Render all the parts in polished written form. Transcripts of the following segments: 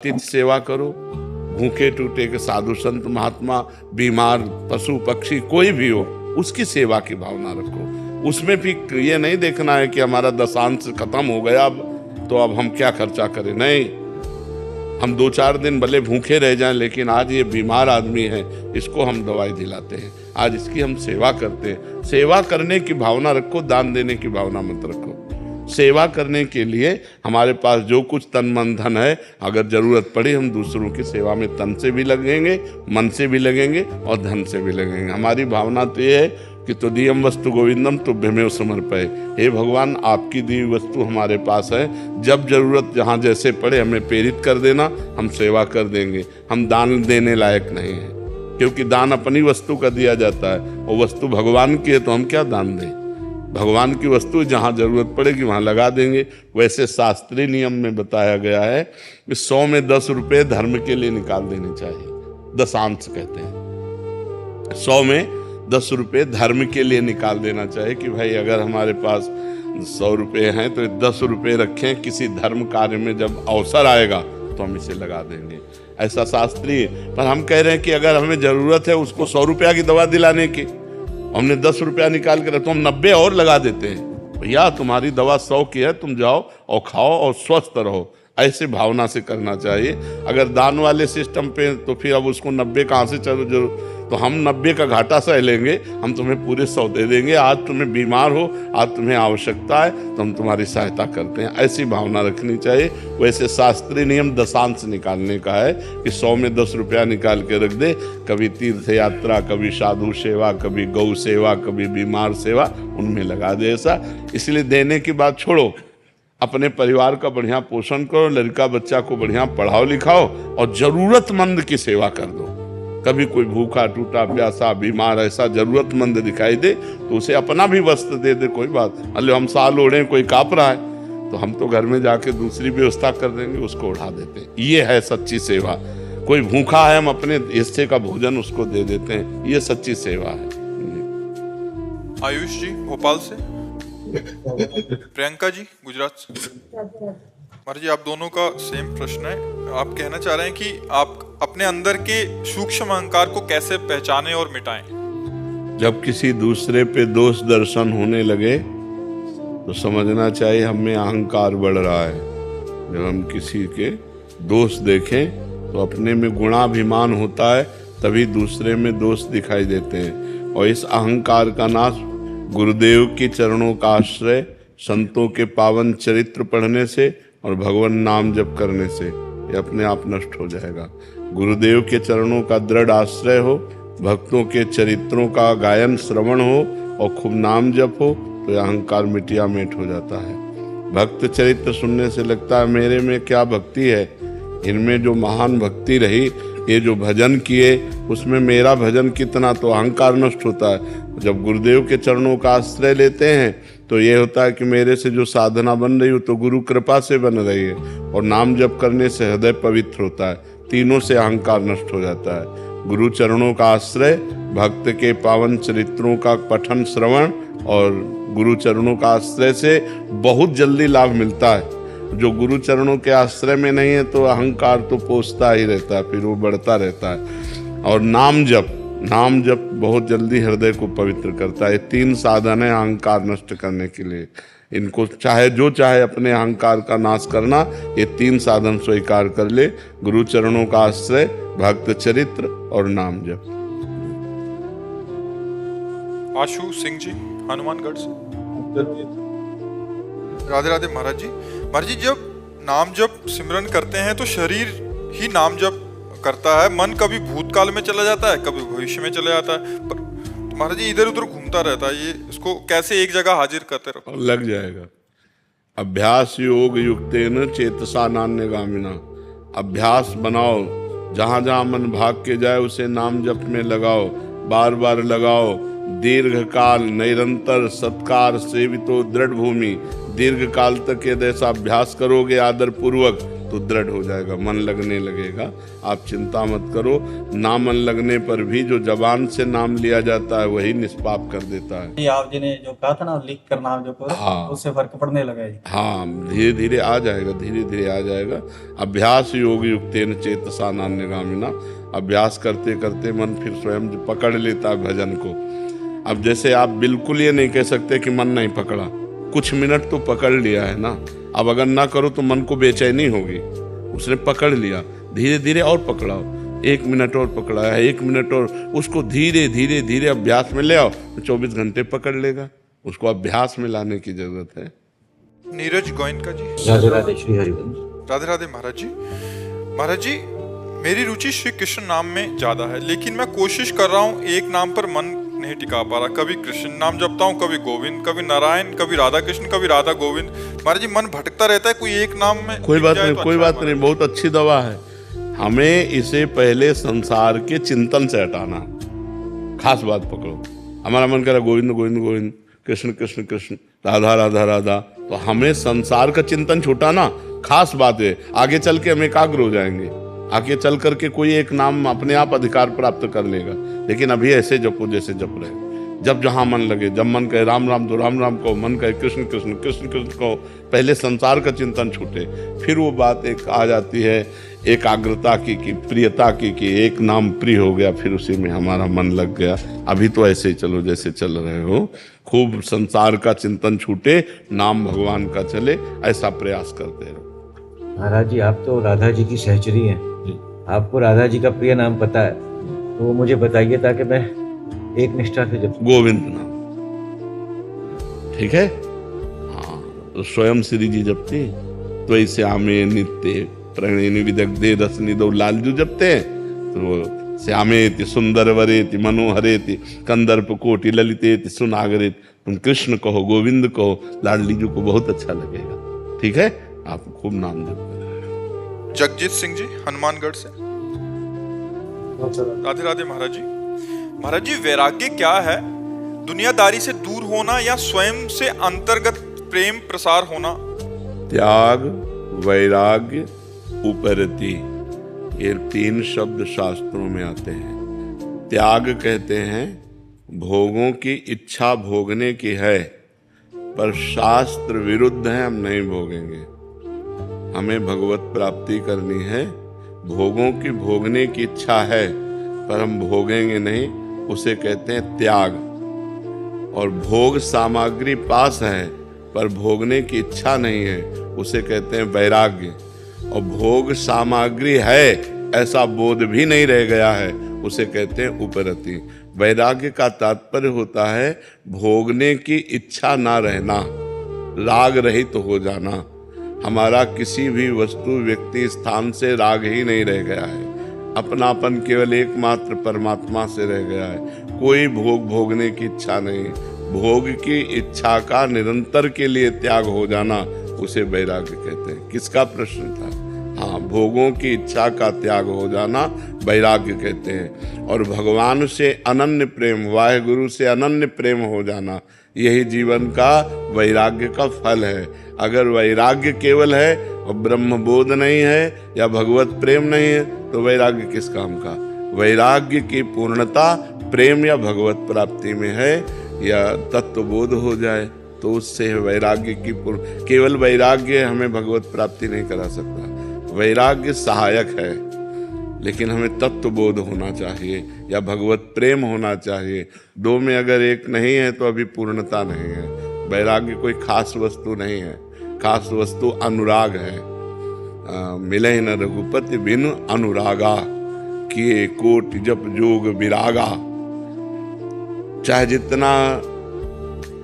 तिथि सेवा करो, भूखे टूटे के साधु संत महात्मा, बीमार पशु पक्षी कोई भी हो उसकी सेवा की भावना रखो। उसमें भी ये नहीं देखना है कि हमारा दशांश खत्म हो गया अब तो अब हम क्या खर्चा करें। नहीं, हम 2-4 दिन भले भूखे रह जाएं, लेकिन आज ये बीमार आदमी है, इसको हम दवाई दिलाते हैं, आज इसकी हम सेवा करते हैं। सेवा करने की भावना रखो, दान देने की भावना मत रखो। सेवा करने के लिए हमारे पास जो कुछ तन मन धन है, अगर जरूरत पड़ी हम दूसरों की सेवा में तन से भी लगेंगे, मन से भी लगेंगे और धन से भी लगेंगे। हमारी भावना तो ये है कि तुदीयम वस्तु गोविंदम तुभ्यमेव समर्पये। हे भगवान, आपकी दी हुई वस्तु हमारे पास है, जब जरूरत जहाँ जैसे पड़े हमें प्रेरित कर देना, हम सेवा कर देंगे। हम दान देने लायक नहीं हैं, क्योंकि दान अपनी वस्तु का दिया जाता है, वो वस्तु भगवान की है तो हम क्या दान दें। भगवान की वस्तु जहाँ जरूरत पड़ेगी वहाँ लगा देंगे। वैसे शास्त्रीय नियम में बताया गया है कि 100 में 10 रुपये धर्म के लिए निकाल देने चाहिए। दशांश कहते हैं, 100 में 10 रुपये धर्म के लिए निकाल देना चाहिए कि भाई अगर हमारे पास 100 रुपये हैं तो 10 रुपये रखें, किसी धर्म कार्य में जब अवसर आएगा तो हम इसे लगा देंगे। ऐसा शास्त्रीय। पर हम कह रहे हैं कि अगर हमें ज़रूरत है उसको 100 रुपया की दवा दिलाने की, हमने 10 रुपया निकाल के तो हम 90 और लगा देते हैं। भैया तुम्हारी दवा 100 की है, तुम जाओ और खाओ और स्वस्थ रहो। ऐसे भावना से करना चाहिए। अगर दान वाले सिस्टम पे तो फिर अब उसको 90 कहाँ से चलो, तो हम 90 का घाटा सह लेंगे, हम तुम्हें पूरे 100 दे देंगे। आज तुम्हें बीमार हो, आज तुम्हें आवश्यकता है तो हम तुम्हारी सहायता करते हैं। ऐसी भावना रखनी चाहिए। वैसे शास्त्रीय नियम दशांश निकालने का है कि 100 में 10 रुपया निकाल के रख दे। कभी तीर्थ यात्रा, कभी साधु सेवा, कभी गौ सेवा, कभी बीमार सेवा, उनमें लगा दे। ऐसा इसलिए देने की बात छोड़ो, अपने परिवार का बढ़िया पोषण करो, लड़का बच्चा को बढ़िया पढ़ाओ लिखाओ और जरूरतमंद की सेवा कर दो। कभी कोई भूखा टूटा प्यासा बीमार ऐसा जरूरतमंद दिखाई दे तो उसे अपना भी वस्त्र दे दे, कोई बात। अरे हम साल ओढ़े, कोई काँप रहा है तो हम तो घर में जाके दूसरी व्यवस्था कर देंगे, उसको उठा देते हैं। ये है सच्ची सेवा। कोई भूखा है, हम अपने हिस्से का भोजन उसको दे देते हैं, ये सच्ची सेवा है। आयुष जी भोपाल से, प्रियंका जी गुजरात से। महाराज जी, आप दोनों का सेम प्रश्न है। आप कहना चाह रहे हैं कि आप अपने अंदर के सूक्ष्म अहंकार को कैसे पहचानें और मिटाएं। जब किसी दूसरे पे दोष दर्शन होने लगे तो समझना चाहिए हम में अहंकार बढ़ रहा है। जब हम किसी के दोष देखें तो अपने में गुणाभिमान होता है, तभी दूसरे में दोष दिखाई देते हैं। और इस अहंकार का नाश गुरुदेव के चरणों का आश्रय, संतों के पावन चरित्र पढ़ने से और भगवान नाम जप करने से ये अपने आप नष्ट हो जाएगा। गुरुदेव के चरणों का दृढ़ आश्रय हो, भक्तों के चरित्रों का गायन श्रवण हो और खूब नाम जप हो तो यह अहंकार मिटिया मेट हो जाता है। भक्त चरित्र सुनने से लगता है मेरे में क्या भक्ति है, इनमें जो महान भक्ति रही, ये जो भजन किए उसमें मेरा भजन कितना, तो अहंकार नष्ट होता है। जब गुरुदेव के चरणों का आश्रय लेते हैं तो ये होता है कि मेरे से जो साधना बन रही हो तो गुरु कृपा से बन रही है, और नाम जप करने से हृदय पवित्र होता है। तीनों से अहंकार नष्ट हो जाता है। गुरु चरणों का आश्रय, भक्त के पावन चरित्रों का पठन श्रवण और गुरु चरणों का आश्रय से बहुत जल्दी लाभ मिलता है। जो गुरु चरणों के आश्रय में नहीं है तो अहंकार तो पोसता ही रहता है, फिर वो बढ़ता रहता है। और नाम जप बहुत जल्दी हृदय को पवित्र करता है। 3 साधन है अहंकार नष्ट करने के लिए। इनको चाहे अपने अहंकार का नाश करना, ये 3 साधन स्वीकार कर ले। गुरु चरणों का आश्रय, भक्त चरित्र और नाम जप। आशु सिंह जी हनुमानगढ़ से। राधे राधे महाराज जी। महाराज जी, जब नाम जप सिमरन करते हैं तो शरीर ही नाम जप करता है, मन कभी भूतकाल में चला जाता है, कभी भविष्य में चला जाता है, पर महाराज जी इधर उधर घूमता रहता है। ये इसको कैसे एक जगह हाजिर करते रहो? लग जाएगा। अभ्यास योग युक्तेन चेतसा नान्यगामिना। अभ्यास बनाओ, जहाँ जहाँ मन भाग के जाए उसे नाम जप में लगाओ, बार बार लगाओ। दीर्घ काल निरंतर सत्कार सेवितो दृढ़ भूमि। दीर्घ काल तक यदि ऐसा अभ्यास करोगे आदर पूर्वक तो दृढ़ हो जाएगा, मन लगने लगेगा। आप चिंता मत करो, ना मन लगने पर भी जो जबान से नाम लिया जाता है वही निष्पाप कर देता है। ये आप जी ने जो कहा था ना, लिख कर नाम जो करो, हाँ। उससे फर्क पड़ने लगा है। हाँ, धीरे धीरे आ जाएगा, धीरे धीरे आ जाएगा। अभ्यास योग युक्तेन चेतसा नान्यगामिना। अभ्यास करते करते मन फिर स्वयं पकड़ लेता है भजन को। अब जैसे आप बिल्कुल ये नहीं कह सकते कि मन नहीं पकड़ा, कुछ मिनट तो पकड़ लिया है ना। अब अगर ना करो तो मन को बेचैनी होगी। उसने पकड़ लिया, धीरे धीरे और पकड़ाओ, 1 मिनट और पकड़ा है, 1 मिनट और, उसको धीरे धीरे धीरे अभ्यास में ले आओ तो 24 घंटे पकड़ लेगा। उसको अभ्यास में लाने की जरूरत है। नीरज गोयनका जी। राधे राधे श्री हरिवंश। राधे राधे महाराज जी। महाराज जी, मेरी रुचि श्री कृष्ण नाम में ज्यादा है, लेकिन मैं कोशिश कर रहा हूँ एक नाम पर मन नहीं टिका पा रहा। कभी कृष्ण नाम जपता हूँ, कभी गोविंद, कभी नारायण, कभी राधा कृष्ण, कभी राधा गोविंद। महाराज जी, मन भटकता रहता है, कोई एक नाम में कोई बात नहीं, तो कोई अच्छा बात नहीं, बहुत अच्छी दवा है। हमें इसे पहले संसार के चिंतन से हटाना। खास बात पकड़ो, हमारा मन करा गोविंद गोविंद गोविंद, कृष्ण कृष्ण कृष्ण, राधा राधा राधा, तो हमें संसार का चिंतन छुटाना खास बात है। आगे चल के हम एकाग्र हो जाएंगे, आगे चल करके कोई एक नाम अपने आप अधिकार प्राप्त कर लेगा। लेकिन अभी ऐसे जपो जैसे जप रहे। जब जहां मन लगे, जब मन कहे राम राम तो राम राम कहो, मन कहे कृष्ण कृष्ण कृष्ण कृष्ण कहो। पहले संसार का चिंतन छूटे, फिर वो बात एक आ जाती है एकाग्रता की प्रियता की एक नाम प्रिय हो गया, फिर उसी में हमारा मन लग गया। अभी तो ऐसे ही चलो जैसे चल रहे हो, खूब संसार का चिंतन छूटे, नाम भगवान का चले, ऐसा प्रयास करते रहो। महाराज जी, आप तो राधा जी की सहचरी हैं, आपको राधा जी का प्रिय नाम पता है, तो वो मुझे बताइए ताकि मैं एक निष्ठा से जप। गोविंद नाम, ठीक है। हाँ, तो स्वयं श्री जी जपते, तो ऐसे आमे नित्य प्रणयनि विदग्धे रस निधौ लालजू जपते हैं, तो श्यामेति सुंदर वरेति मनोहरेति कंदर्प कोटि ललितेति सुनागरेति। तुम कृष्ण कहो, गोविंद कहो, लाडली जी को बहुत अच्छा लगेगा। ठीक है, आप खूब नाम जप। जगजीत सिंह जी, हनुमानगढ़ से। राधे राधे महाराज जी। महाराज जी, वैराग्य क्या है? दुनियादारी से दूर होना या स्वयं से अंतर्गत प्रेम प्रसार होना? त्याग, वैराग्य, उपरति, ये 3 शब्द शास्त्रों में आते हैं। त्याग कहते हैं भोगों की इच्छा भोगने की है, पर शास्त्र विरुद्ध है, हम नहीं भोगेंगे। हमें भगवत प्राप्ति करनी है, भोगों की भोगने की इच्छा है पर हम भोगेंगे नहीं, उसे कहते हैं त्याग। और भोग सामग्री पास है पर भोगने की इच्छा नहीं है, उसे कहते हैं वैराग्य। और भोग सामग्री है ऐसा बोध भी नहीं रह गया है, उसे कहते हैं उपरति। वैराग्य का तात्पर्य होता है भोगने की इच्छा ना रहना, राग रहित हो जाना। हमारा किसी भी वस्तु, व्यक्ति, स्थान से राग ही नहीं रह गया है। अपनापन केवल एकमात्र परमात्मा से रह गया है। कोई भोग भोगने की इच्छा नहीं। भोग की इच्छा का निरंतर के लिए त्याग हो जाना, उसे वैराग्य कहते हैं। किसका प्रश्न था? हाँ, भोगों की इच्छा का त्याग हो जाना वैराग्य कहते हैं। और भगवान से अनन्य प्रेम, वाहेगुरु से अनन्य प्रेम हो जाना, यही जीवन का वैराग्य का फल है। अगर वैराग्य केवल है और ब्रह्म बोध नहीं है या भगवत प्रेम नहीं है, तो वैराग्य किस काम का? वैराग्य की पूर्णता प्रेम या भगवत प्राप्ति में है, या तत्वबोध हो जाए तो उससे वैराग्य की केवल वैराग्य हमें भगवत प्राप्ति नहीं करा सकता। वैराग्य सहायक है, लेकिन हमें तत्वबोध होना चाहिए या भगवत प्रेम होना चाहिए। 2 में अगर एक नहीं है तो अभी पूर्णता नहीं है। वैराग्य कोई खास वस्तु नहीं है, खास वस्तु अनुराग है। मिले न रघुपति बिनु अनुरागा, किए कोटि जप जोग विरागा। चाहे जितना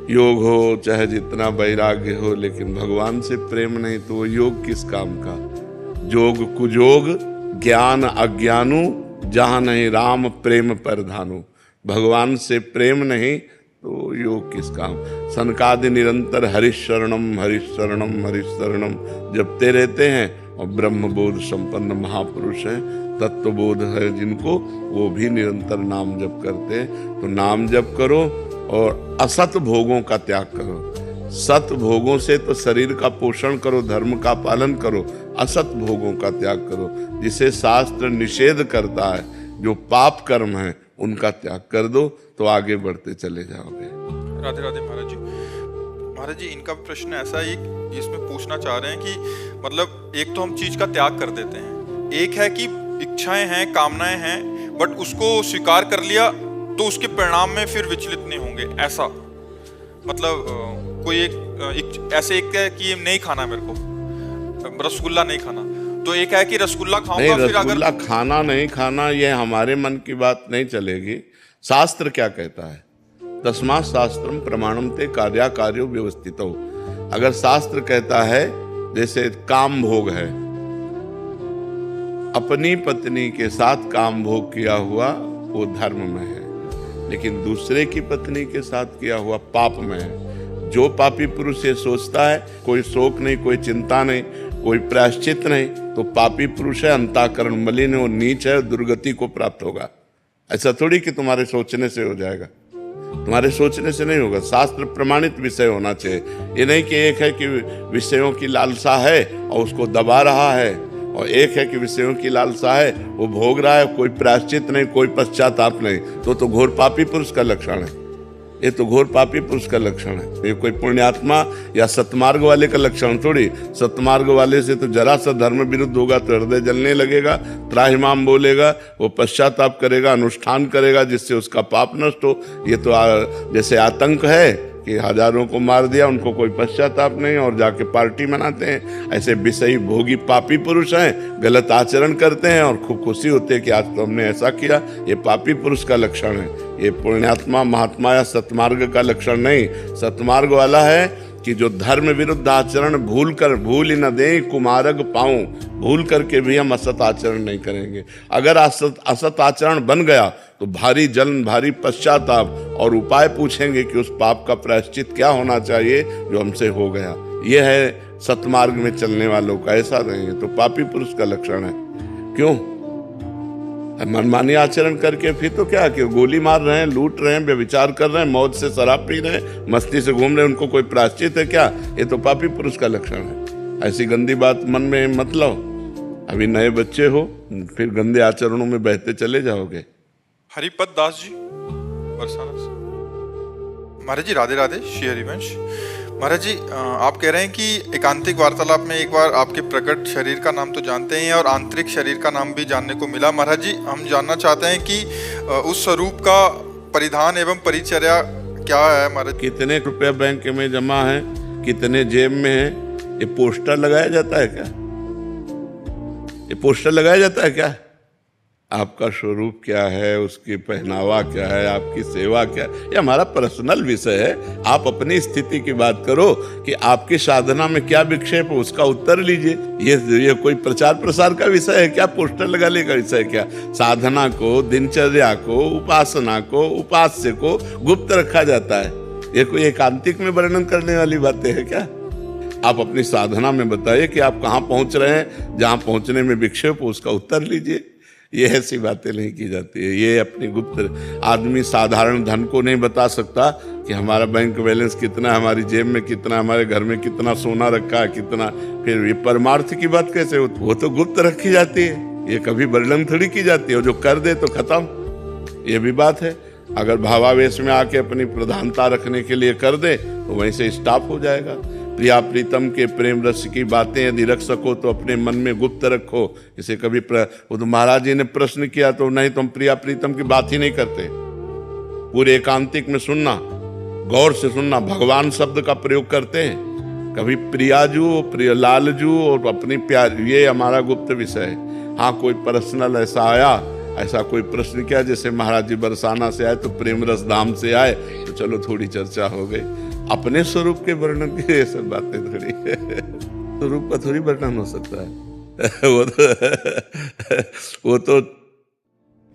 योग हो, चाहे जितना वैराग्य हो, लेकिन भगवान से प्रेम नहीं तो वो योग किस काम का? जोग कुजोग ज्ञान अज्ञानु, जहाँ नहीं राम प्रेम परधानु। भगवान से प्रेम नहीं तो योग किस काम? सनकादि निरंतर हरिशरणम हरिशरणम हरिशरणम जपते रहते हैं, और ब्रह्मबोध संपन्न महापुरुष हैं, तत्वबोध है जिनको, वो भी निरंतर नाम जप करते हैं। तो नाम जप करो और असत भोगों का त्याग करो। सत भोगों से तो शरीर का पोषण करो, धर्म का पालन करो, असत भोगों का त्याग करो। जिसे शास्त्र निषेध करता है, जो पाप कर्म है उनका त्याग कर दो, तो आगे बढ़ते चले जाओगे। राधे राधे महाराज जी। महाराज जी, इनका प्रश्न ऐसा है, इसमें पूछना चाह रहे हैं कि मतलब एक तो हम चीज का त्याग कर देते हैं, एक है कि इच्छाएं हैं, कामनाएं हैं, बट उसको स्वीकार कर लिया तो उसके परिणाम में फिर विचलित नहीं होंगे, ऐसा मतलब कोई एक ऐसे एक है कि नहीं खाना मेरे को, रसगुल्ला नहीं खाना, तो एक है कि रसगुल्ला खाऊंगा, फिर रसगुल्ला खाना नहीं खाना ये हमारे मन की बात नहीं चलेगी। शास्त्र क्या कहता है? तस्मात् शास्त्रम प्रमाणम ते कार्याकार्यो व्यवस्थितो। अगर शास्त्र कहता है, जैसे काम भोग है, अपनी पत्नी के साथ काम भोग किया हुआ वो धर्म में है, लेकिन दूसरे की पत्नी के साथ किया हुआ पाप में है। जो पापी पुरुष ये सोचता है कोई शोक नहीं, कोई चिंता नहीं, कोई प्रायश्चित नहीं, तो पापी पुरुष है, अंतःकरण मलिन और नीच है, दुर्गति को प्राप्त होगा। ऐसा थोड़ी कि तुम्हारे सोचने से हो जाएगा, तुम्हारे सोचने से नहीं होगा। शास्त्र प्रमाणित विषय होना चाहिए। ये नहीं कि एक है कि विषयों की लालसा है और उसको दबा रहा है, और एक है कि विषयों की लालसा है वो भोग रहा है, कोई प्रायश्चित नहीं, कोई पश्चाताप नहीं, तो घोर पापी पुरुष का लक्षण है। ये तो घोर पापी पुरुष का लक्षण है। ये कोई पुण्यात्मा या सतमार्ग वाले का लक्षण थोड़ी। सतमार्ग वाले से तो जरा सा धर्म विरुद्ध होगा तो हृदय जलने लगेगा, त्राहिमाम बोलेगा, वो पश्चाताप करेगा, अनुष्ठान करेगा जिससे उसका पाप नष्ट हो। ये तो जैसे आतंक है कि हजारों को मार दिया, उनको कोई पश्चाताप नहीं और जाके पार्टी मनाते हैं। ऐसे विषयी भोगी पापी पुरुष हैं, गलत आचरण करते हैं और खूब खुशी होते हैं कि आज तो हमने ऐसा किया। ये पापी पुरुष का लक्षण है, ये पुण्यात्मा महात्मा या सतमार्ग का लक्षण नहीं। सतमार्ग वाला है कि जो धर्म विरुद्ध आचरण भूल ही न दे कुमार्ग पाऊं, भूल करके भी हम असत आचरण नहीं करेंगे। अगर असत आचरण बन गया तो भारी जलन, भारी पश्चाताप और उपाय पूछेंगे कि उस पाप का प्रायश्चित क्या होना चाहिए जो हमसे हो गया। यह है सतमार्ग में चलने वालों का, ऐसा नहीं है। तो पापी पुरुष का लक्षण है। क्यों? मनमानी आचरण करके फिर तो क्या कि गोली मार रहे हैं, लूट रहे हैं, व्यभिचार कर रहे हैं, मौज से शराब पी रहे हैं, मस्ती से घूम रहे हैं, उनको कोई प्रायश्चित है क्या? ये तो पापी पुरुष का लक्षण है। ऐसी गंदी बात मन में मत लाओ। अभी नए बच्चे हो, फिर गंदे आचरणों में बहते चले जाओगे। हरिपद दास जी बरसाना से। महाराज जी राधे राधे। श्री हरिवंश। महाराज जी, आप कह रहे हैं कि एकांतिक वार्तालाप में एक बार आपके प्रकट शरीर का नाम तो जानते हैं और आंतरिक शरीर का नाम भी जानने को मिला। महाराज जी, हम जानना चाहते हैं कि उस स्वरूप का परिधान एवं परिचर्या क्या है महाराज? कितने रुपया बैंक में जमा है, कितने जेब में है, ये पोस्टर लगाया जाता है क्या? ये पोस्टर लगाया जाता है क्या? आपका स्वरूप क्या है, उसकी पहनावा क्या है, आपकी सेवा क्या है, ये हमारा पर्सनल विषय है। आप अपनी स्थिति की बात करो कि आपकी साधना में क्या विक्षेप है, उसका उत्तर लीजिए। ये कोई प्रचार प्रसार का विषय है क्या? पोस्टर लगाने का विषय है क्या? साधना को, दिनचर्या को, उपासना को, उपास्य को गुप्त रखा जाता है। ये कोई एकांतिक में वर्णन करने वाली बातें है क्या? आप अपनी साधना में बताइए कि आप कहाँ पहुंच रहे हैं, जहाँ पहुंचने में विक्षेप हो उसका उत्तर लीजिए। ये ऐसी बातें नहीं की जाती है। ये अपनी गुप्त, आदमी साधारण धन को नहीं बता सकता कि हमारा बैंक बैलेंस कितना है, हमारी जेब में कितना, हमारे घर में कितना सोना रखा है, कितना। फिर ये परमार्थ की बात कैसे हो? वो तो गुप्त रखी जाती है, ये कभी वर्णन थोड़ी की जाती है। जो कर दे तो खत्म, ये भी बात है। अगर भावावेश में आके अपनी प्रधानता रखने के लिए कर दे तो वहीं से स्टॉप हो जाएगा। प्रिया प्रीतम के प्रेम रस की बातें यदि रख सको तो अपने मन में गुप्त रखो। इसे कभी वो तो महाराज जी ने प्रश्न किया तो नहीं, तुम प्रिया प्रीतम की बात ही नहीं करते। पूरे एकांतिक में सुनना, गौर से सुनना, भगवान शब्द का प्रयोग करते हैं। कभी प्रियाजू, प्रिय लालजू और अपनी प्यार, ये हमारा गुप्त विषय है। हाँ, कोई पर्सनल ऐसा आया, ऐसा कोई प्रश्न किया, जैसे महाराज जी बरसाना से आए तो प्रेम रस धाम से आए, तो चलो थोड़ी चर्चा हो गई। अपने स्वरूप के वर्णन की ये सब बातें थोड़ी स्वरूप का थोड़ी वर्णन हो सकता है।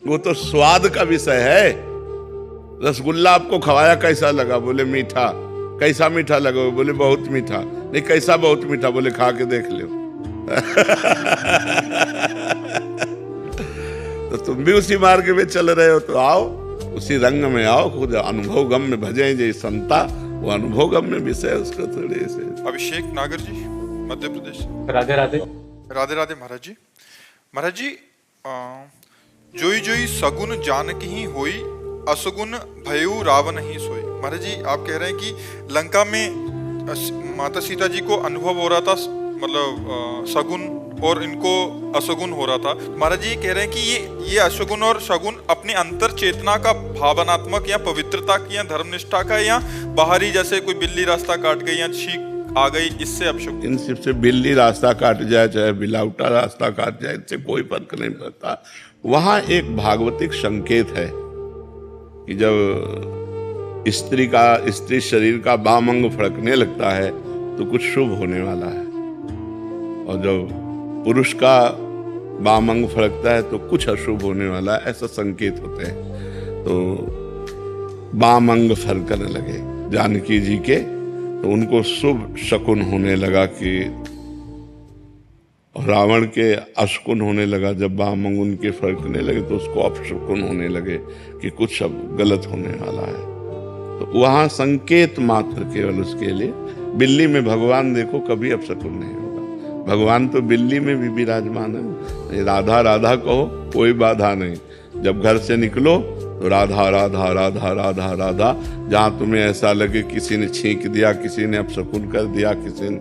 वो तो स्वाद का विषय है। रसगुल्ला आपको खवाया, कैसा लगा? बोले मीठा। कैसा मीठा लगा? बोले बहुत मीठा। नहीं, कैसा बहुत मीठा? बोले खा के देख लो। तो तुम भी उसी मार्ग में चल रहे हो, तो आओ उसी रंग में आओ, खुद अनुभव गम में भजे जय संता। वो अनुभव गम में विषय उसको थोड़े से। अभिषेक नागर जी मध्य प्रदेश। राधे राधे। राधे राधे महाराज जी। महाराज जी, जोई जोई सगुन जानकी ही होई, असगुन भयउ रावण ही सोई। महाराज जी आप कह रहे हैं कि लंका में माता सीता जी को अनुभव हो रहा था, मतलब सगुन, और इनको असगुन हो रहा था। महाराज जी कह रहे हैं कि ये अशगुन और शगुन अपनी अंतर चेतना का भावनात्मक या पवित्रता की या धर्मनिष्ठा का, या बाहरी जैसे कोई बिल्ली रास्ता काट गई या छींक आ गई, इससे अपशगुन। इन से बिल्ली रास्ता काट जाए चाहे बिलाउटा रास्ता काट जाए, इससे कोई फर्क नहीं पड़ता। वहां एक भागवतिक संकेत है कि जब स्त्री शरीर का बाम अंग फड़कने लगता है तो कुछ शुभ होने वाला है, और जब पुरुष का बाम अंग फड़कता है तो कुछ अशुभ होने वाला है, ऐसा संकेत होते हैं। तो बाम अंग फड़कने लगे जानकी जी के, तो उनको शुभ शकुन होने लगा कि रावण के अशकुन होने लगा। जब बाम अंग उनके फड़कने लगे तो उसको अपशकुन होने लगे कि कुछ अब गलत होने वाला है। तो वहां संकेत मात्र केवल उसके लिए। बिल्ली में भगवान देखो कभी अपशकुन नहीं होगा, भगवान तो बिल्ली में भी विराजमान है। राधा राधा कहो कोई बाधा नहीं, जब घर से निकलो तो राधा राधा राधा राधा राधा। जहां तुम्हें ऐसा लगे किसी ने छींक दिया, किसी ने अपशकुन कर दिया, किसी ने,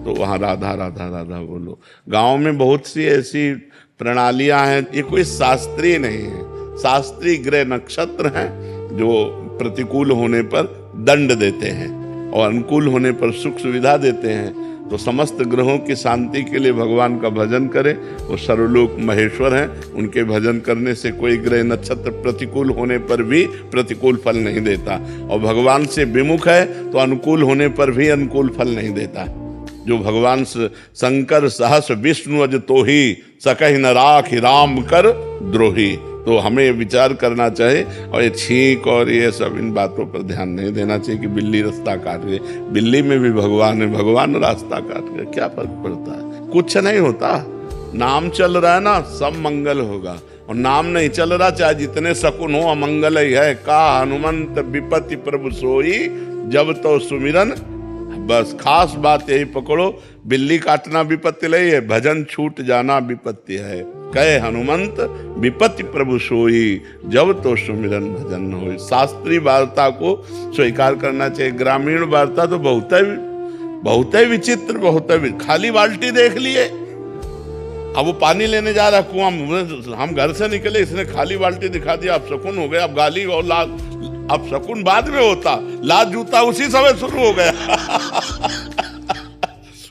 तो वहां राधा राधा राधा बोलो। गांव में बहुत सी ऐसी प्रणालियां हैं, ये कोई शास्त्रीय नहीं है। शास्त्रीय ग्रह नक्षत्र हैं जो प्रतिकूल होने पर दंड देते हैं और अनुकूल होने पर सुख सुविधा देते हैं। तो समस्त ग्रहों की शांति के लिए भगवान का भजन करें, वो सर्वलोक महेश्वर हैं। उनके भजन करने से कोई ग्रह नक्षत्र प्रतिकूल होने पर भी प्रतिकूल फल नहीं देता, और भगवान से विमुख है तो अनुकूल होने पर भी अनुकूल फल नहीं देता। जो भगवान शंकर सहस विष्णु अज तो ही सकहि न राखि राम कर द्रोही। तो हमें विचार करना चाहिए, और ये छींक और ये सब इन बातों पर ध्यान नहीं देना चाहिए कि बिल्ली रास्ता काट गई। बिल्ली में भी भगवान है, भगवान रास्ता काट गए, क्या फर्क पड़ता है? कुछ नहीं होता। नाम चल रहा है ना, सब मंगल होगा। और नाम नहीं चल रहा, चाहे जितने शकुन हो, अमंगल ही है। का हनुमंत विपत्ति प्रभु सोई, जब तो सुमिरन। बस खास बात यही पकड़ो, बिल्ली काटना विपत्ति नहीं है, भजन छूट जाना विपत्ति है। कहे हनुमंत विपत्ति प्रभु सोई, जब तो सुमिरन भजन होई। शास्त्रीय वार्ता को स्वीकार करना चाहिए। ग्रामीण वार्ता तो बहुत ही विचित्र, बहुत ही खाली बाल्टी देख लिए, अब वो पानी लेने जा रहा कुआं में, हम घर से निकले, इसने खाली बाल्टी दिखा दिया, अब शकुन हो गया। अब गाली और लाद, अब शकुन बाद में होता, लाद जूता उसी समय शुरू हो गया।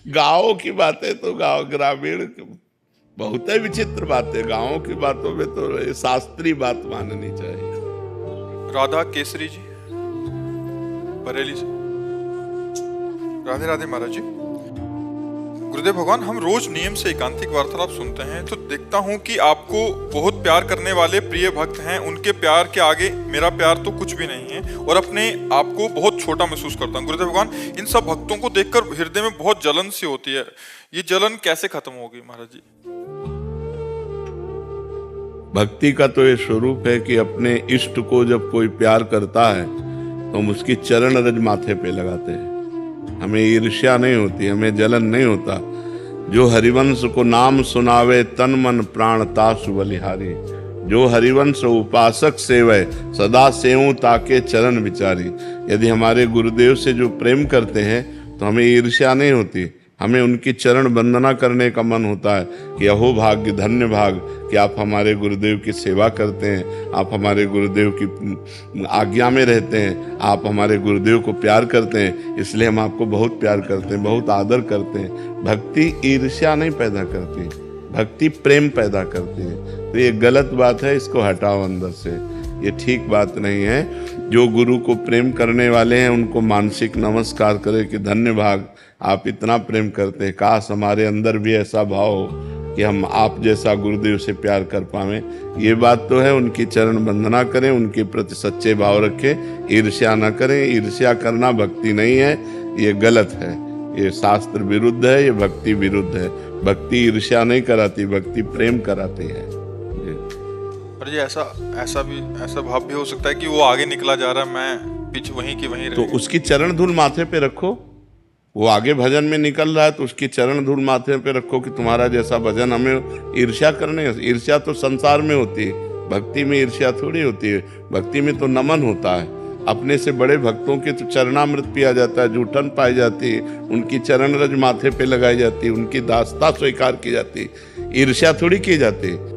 गाँव की बातें तो गाँव, ग्रामीण बहुत ही विचित्र बातें। गाँव की बातों में तो शास्त्रीय बात माननी चाहिए। राधा केसरी जी बरेली से। राधे राधे महाराज जी। गुरुदेव भगवान, हम रोज नियम से एकांतिक वार्तालाप सुनते हैं, तो देखता हूँ कि आपको बहुत प्यार करने वाले प्रिय भक्त हैं, उनके प्यार के आगे मेरा प्यार तो कुछ भी नहीं है, और अपने आप को बहुत छोटा महसूस करता हूँ। गुरुदेव भगवान, इन सब भक्तों को देखकर हृदय में बहुत जलन सी होती है, ये जलन कैसे खत्म होगी महाराज जी? भक्ति का तो ये स्वरूप है कि अपने इष्ट को जब कोई प्यार करता है तो हम उसकी चरण रज माथे पे लगाते हैं। हमें ईर्ष्या नहीं होती, हमें जलन नहीं होता। जो हरिवंश को नाम सुनावे, तन मन प्राण तासु बलिहारी। जो हरिवंश उपासक सेवै, सदा सेवूं ताके चरण विचारी। यदि हमारे गुरुदेव से जो प्रेम करते हैं तो हमें ईर्ष्या नहीं होती, हमें उनकी चरण वंदना करने का मन होता है कि अहो भाग्य, धन्य भाग कि आप हमारे गुरुदेव की सेवा करते हैं, आप हमारे गुरुदेव की आज्ञा में रहते हैं, आप हमारे गुरुदेव को प्यार करते हैं, इसलिए हम आपको बहुत प्यार करते हैं, बहुत आदर करते हैं। भक्ति ईर्ष्या नहीं पैदा करती, भक्ति प्रेम पैदा करती है। तो ये गलत बात है, इसको हटाओ अंदर से, ये ठीक बात नहीं है। जो गुरु को प्रेम करने वाले हैं उनको मानसिक नमस्कार करें कि धन्य भाग, आप इतना प्रेम करते हैं। काश हमारे अंदर भी ऐसा भाव हो कि हम आप जैसा गुरुदेव से प्यार कर पाएं। ये बात तो है, उनकी चरण वंदना करें, उनके प्रति सच्चे भाव रखें, ईर्ष्या न करें। ईर्ष्या करना भक्ति नहीं है, ये गलत है, ये शास्त्र विरुद्ध है, ये भक्ति विरुद्ध है। भक्ति ईर्ष्या नहीं कराती, भक्ति प्रेम कराती है। पर ये ऐसा भाव भी हो सकता है कि वो आगे निकला जा रहा है, मैं पीछे वहीं की वहीं तो उसकी चरण धूल माथे पे रखो, वो आगे भजन में निकल रहा है तो उसकी चरण धूल माथे पे रखो कि तुम्हारा जैसा भजन हमें ईर्ष्या करने। ईर्ष्या तो संसार में होती है, भक्ति में ईर्ष्या थोड़ी होती है। भक्ति में तो नमन होता है। अपने से बड़े भक्तों के तो चरणामृत पिया जाता है, जूठन पाई जाती है, उनकी चरण रज माथे पे लगाई जाती है, उनकी दास्ता स्वीकार की जाती है, ईर्ष्या थोड़ी की जाती है।